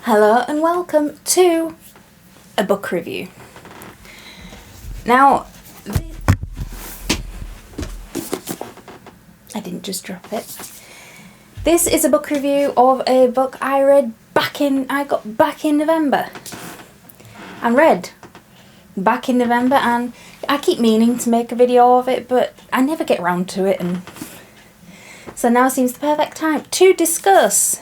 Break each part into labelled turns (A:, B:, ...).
A: Hello and welcome to a book review. Now, I didn't just drop it. This is a book review of a book I read back in November. And read back in November, and I keep meaning to make a video of it, but I never get round to it, and so now seems the perfect time to discuss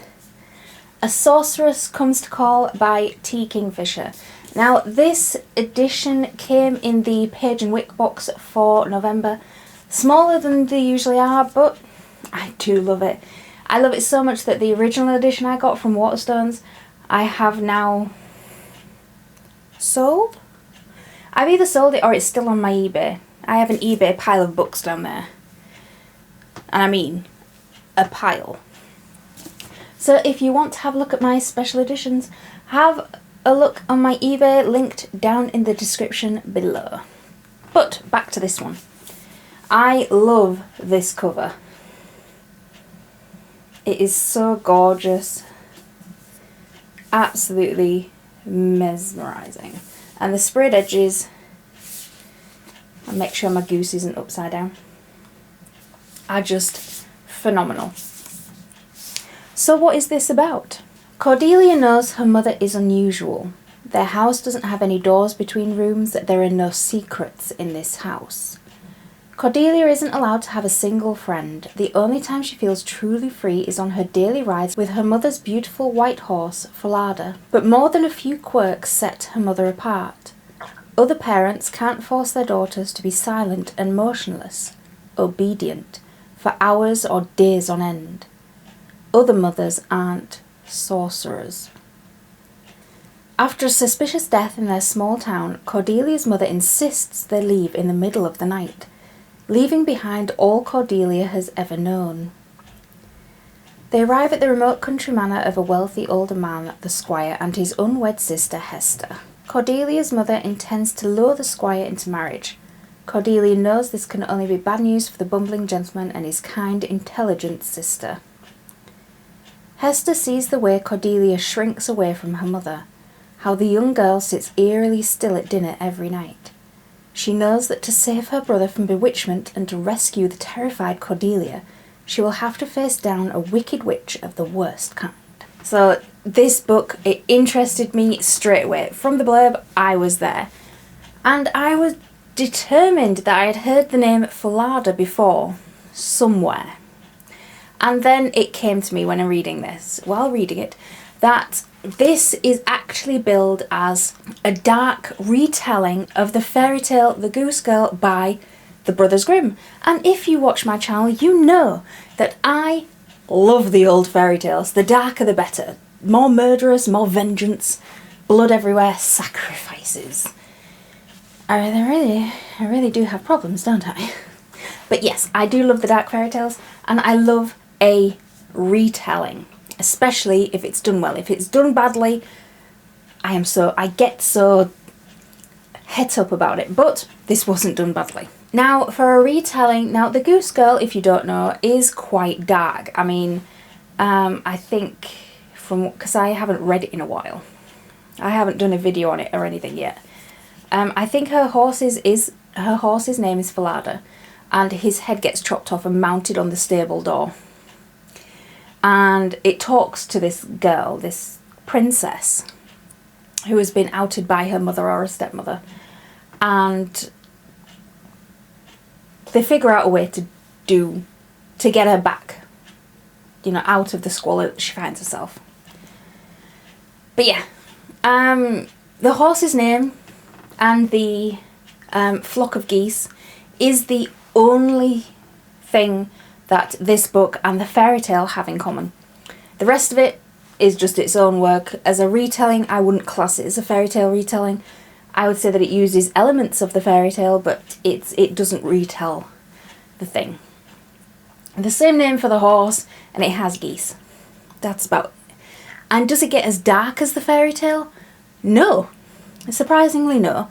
A: A Sorceress Comes to Call by T Kingfisher. Now, this edition came in the Page and Wick box for November. Smaller than they usually are, but I do love it. I love it so much that the original edition I got from Waterstones, I have now sold? I've either sold it or it's still on my eBay. I have an eBay pile of books down there. And I mean, a pile. So if you want to have a look at my special editions, have a look on my eBay, linked down in the description below. But back to this one. I love this cover. It is so gorgeous. Absolutely mesmerising. And the sprayed edges, I'll make sure my goose isn't upside down, are just phenomenal. So what is this about? Cordelia knows her mother is unusual. Their house doesn't have any doors between rooms, there are no secrets in this house. Cordelia isn't allowed to have a single friend. The only time she feels truly free is on her daily rides with her mother's beautiful white horse, Falada. But more than a few quirks set her mother apart. Other parents can't force their daughters to be silent and motionless, obedient, for hours or days on end. Other mothers aren't sorcerers. After a suspicious death in their small town, Cordelia's mother insists they leave in the middle of the night, leaving behind all Cordelia has ever known. They arrive at the remote country manor of a wealthy older man, the squire, and his unwed sister Hester. Cordelia's mother intends to lure the squire into marriage. Cordelia knows this can only be bad news for the bumbling gentleman and his kind, intelligent sister. Hester sees the way Cordelia shrinks away from her mother, how the young girl sits eerily still at dinner every night. She knows that to save her brother from bewitchment and to rescue the terrified Cordelia, she will have to face down a wicked witch of the worst kind. So this book, it interested me straight away. From the blurb, I was there. And I was determined that I had heard the name Falada before, somewhere. And then it came to me when I'm reading this, while reading it, that this is actually billed as a dark retelling of the fairy tale The Goose Girl by the Brothers Grimm. And if you watch my channel, you know that I love the old fairy tales. The darker the better. More murderous, more vengeance, blood everywhere, sacrifices. I really do have problems, don't I? But yes, I do love the dark fairy tales, and I love a retelling. Especially if it's done well. If it's done badly, I get so het up about it. But this wasn't done badly. Now, for a retelling, The Goose Girl, if you don't know, is quite dark. I mean, I think because I haven't read it in a while. I haven't done a video on it or anything yet. I think her horse's name is Falada, and his head gets chopped off and mounted on the stable door. And it talks to this girl, this princess, who has been outed by her mother or her stepmother. And they figure out a way to get her back, out of the squalor that she finds herself. But yeah, the horse's name and the flock of geese is the only thing that this book and the fairy tale have in common. The rest of it is just its own work. As a retelling, I wouldn't class it as a fairy tale retelling. I would say that it uses elements of the fairy tale, but it doesn't retell the thing. The same name for the horse, and it has geese. That's about it. And does it get as dark as the fairy tale? No. Surprisingly, no.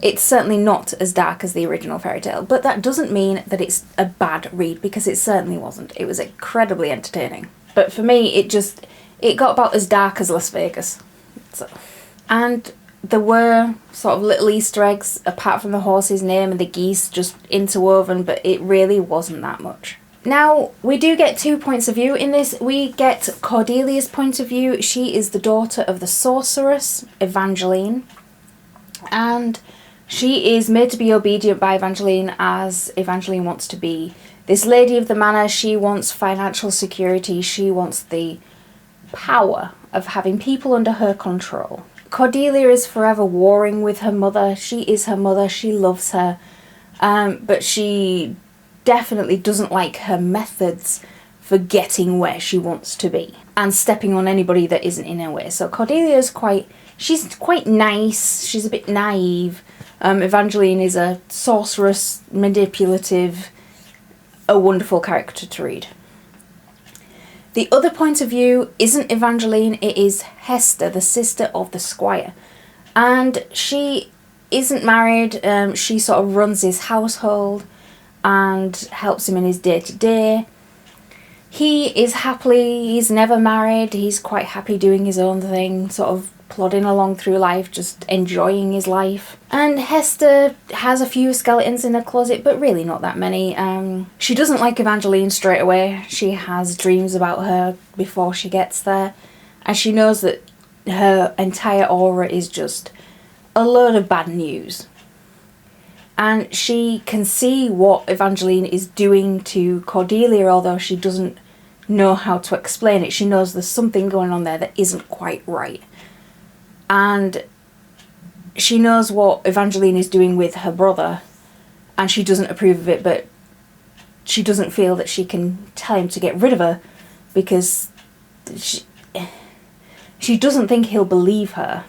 A: It's certainly not as dark as the original fairy tale, but that doesn't mean that it's a bad read, because it certainly wasn't. It was incredibly entertaining. But for me, it got about as dark as Las Vegas. So, and there were sort of little Easter eggs, apart from the horse's name and the geese just interwoven, but it really wasn't that much. Now, we do get 2 points of view in this. We get Cordelia's point of view. She is the daughter of the sorceress, Evangeline. And she is made to be obedient by Evangeline, as Evangeline wants to be this lady of the manor. She wants financial security. She wants the power of having people under her control. Cordelia is forever warring with her mother. She is her mother. She loves her. But she definitely doesn't like her methods for getting where she wants to be and stepping on anybody that isn't in her way. So Cordelia's she's quite nice. She's a bit naive. Evangeline is a sorceress, manipulative, a wonderful character to read. The other point of view isn't Evangeline, it is Hester, the sister of the squire. And she isn't married, she sort of runs his household and helps him in his day-to-day. He is he's never married, he's quite happy doing his own thing, sort of plodding along through life, just enjoying his life. And Hester has a few skeletons in her closet, but really not that many. She doesn't like Evangeline straight away. She has dreams about her before she gets there, and she knows that her entire aura is just a load of bad news. And she can see what Evangeline is doing to Cordelia, although she doesn't know how to explain it. She knows there's something going on there that isn't quite right. And she knows what Evangeline is doing with her brother, and she doesn't approve of it, but she doesn't feel that she can tell him to get rid of her, because she doesn't think he'll believe her,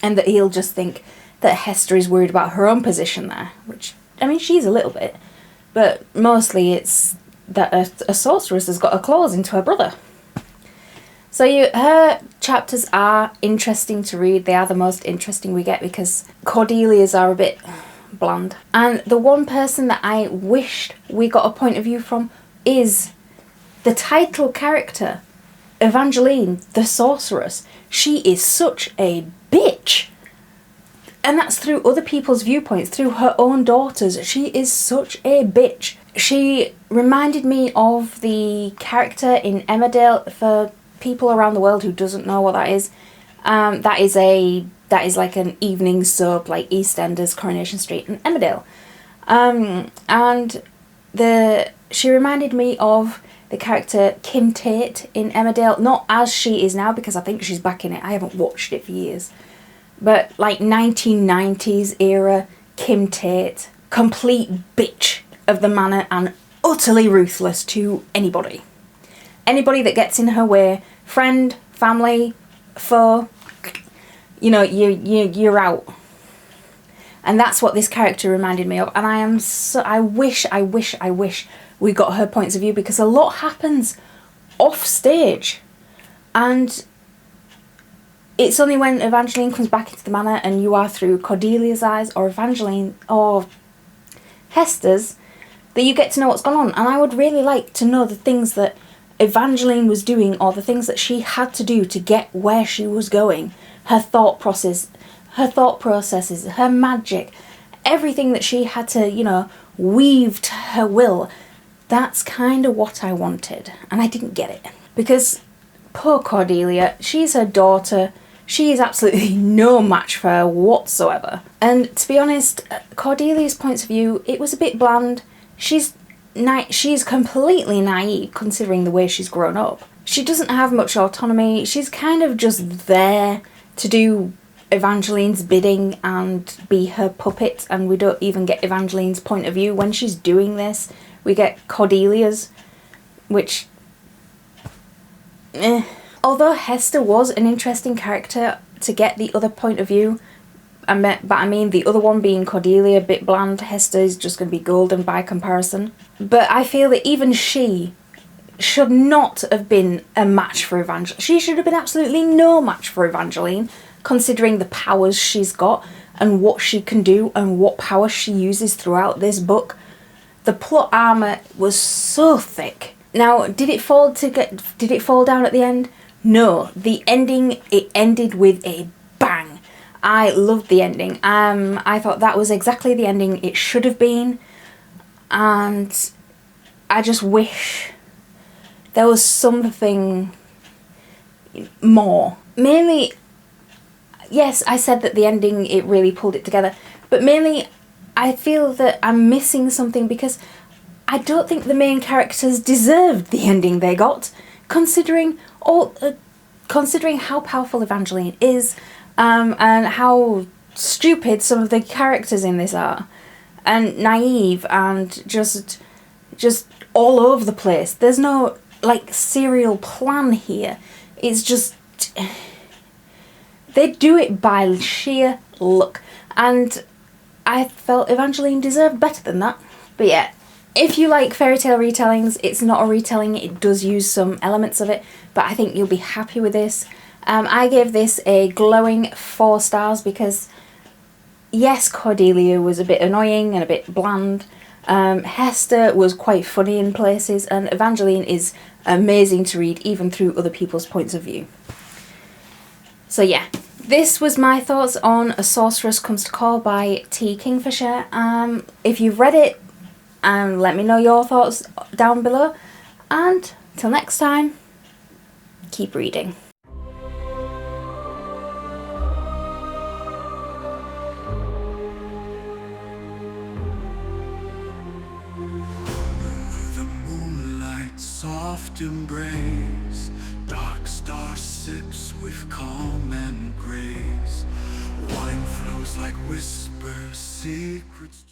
A: and that he'll just think that Hester is worried about her own position there, which, I mean, she's a little bit, but mostly it's that a sorceress has got a claws into her brother. So her chapters are interesting to read. They are the most interesting we get, because Cordelia's are a bit bland. And the one person that I wished we got a point of view from is the title character, Evangeline, the sorceress. She is such a bitch. And that's through other people's viewpoints, through her own daughters. She is such a bitch. She reminded me of the character in Emmerdale. For people around the world who doesn't know what that is like an evening soap, like EastEnders, Coronation Street, and Emmerdale. And she reminded me of the character Kim Tate in Emmerdale, not as she is now, because I think she's back in it. I haven't watched it for years. But like 1990s era Kim Tate, complete bitch of the manor and utterly ruthless to anybody. Anybody that gets in her way, friend, family, foe, you're out. And that's what this character reminded me of. And I wish we got her points of view, because a lot happens off stage. And it's only when Evangeline comes back into the manor and you are through Cordelia's eyes or Evangeline or Hester's that you get to know what's going on. And I would really like to know the things that Evangeline was doing, or the things that she had to do to get where she was going. Her thought processes, her magic, everything that she had to, weave to her will. That's kind of what I wanted, and I didn't get it. Because poor Cordelia, she's her daughter. She is absolutely no match for her whatsoever. And to be honest, Cordelia's point of view, it was a bit bland. She's completely naive, considering the way she's grown up. She doesn't have much autonomy. She's kind of just there to do Evangeline's bidding and be her puppet, and we don't even get Evangeline's point of view when she's doing this. We get Cordelia's, which... Although Hester was an interesting character to get the other point of view, but I mean the other one being Cordelia, a bit bland. Hester is just going to be golden by comparison. But I feel that even she should not have been a match for Evangeline. She should have been absolutely no match for Evangeline, considering the powers she's got and what she can do and what power she uses throughout this book. The plot armour was so thick. Now, did it fall down at the end? No. The ending, it ended with a bang. I loved the ending. I thought that was exactly the ending it should have been, and I just wish there was something more. Mainly, yes, I said that the ending, it really pulled it together, but mainly I feel that I'm missing something because I don't think the main characters deserved the ending they got, considering how powerful Evangeline is, and how stupid some of the characters in this are, and naive, and just all over the place. There's no like serial plan here. It's just they do it by sheer luck, and I felt Evangeline deserved better than that. But yeah, if you like fairy tale retellings, it's not a retelling, it does use some elements of it, but I think you'll be happy with this. I gave this a glowing 4 stars because, yes, Cordelia was a bit annoying and a bit bland. Hester was quite funny in places, and Evangeline is amazing to read even through other people's points of view. So yeah, this was my thoughts on A Sorceress Comes to Call by T Kingfisher. If you've read it, let me know your thoughts down below, and till next time, keep reading.
B: The moonlight soft embrace, dark star sips with calm and grace, wine flows like whispers, secrets